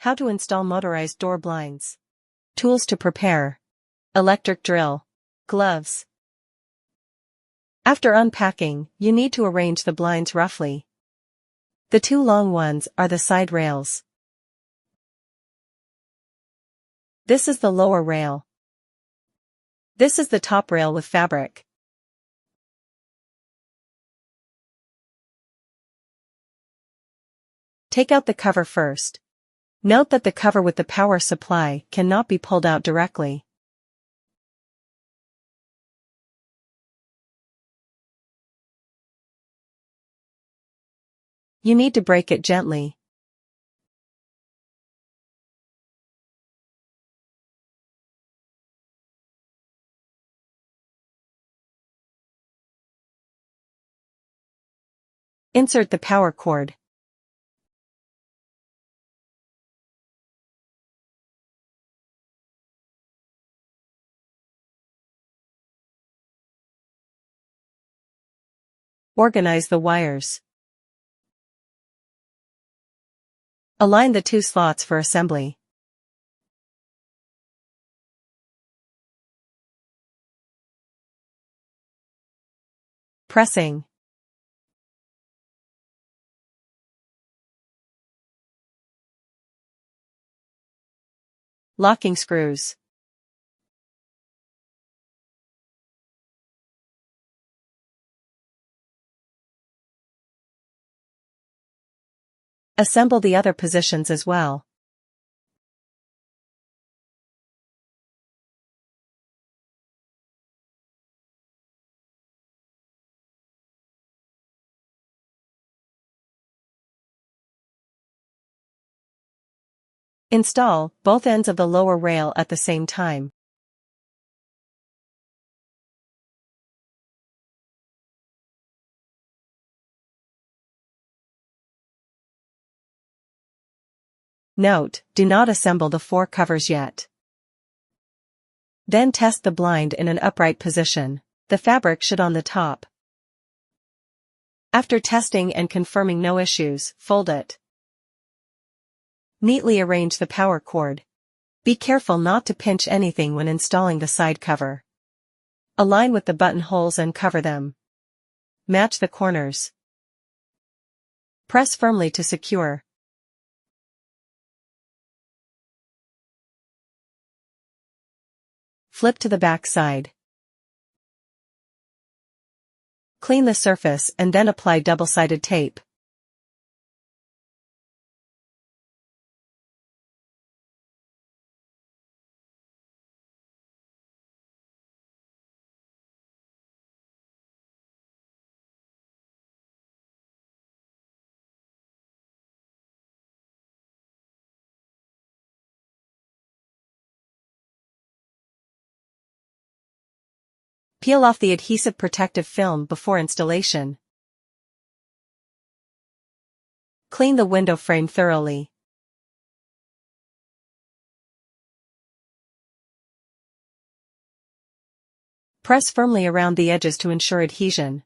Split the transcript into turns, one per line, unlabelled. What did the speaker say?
How to install motorized door blinds. Tools to prepare. Electric drill. Gloves. After unpacking, you need to arrange the blinds roughly. The two long ones are the side rails. This is the lower rail. This is the top rail with fabric. Take out the cover first. Note that the cover with the power supply cannot be pulled out directly. You need to break it gently. Insert the power cord. Organize the wires. Align the two slots for assembly. Pressing. Locking screws. Assemble the other positions as well. Install both ends of the lower rail at the same time. Note, do not assemble the four covers yet. Then test the blind in an upright position. The fabric should on the top. After testing and confirming no issues, fold it. Neatly arrange the power cord. Be careful not to pinch anything when installing the side cover. Align with the buttonholes and cover them. Match the corners. Press firmly to secure. Flip to the back side. Clean the surface and then apply double-sided tape. Peel off the adhesive protective film before installation. Clean the window frame thoroughly. Press firmly around the edges to ensure adhesion.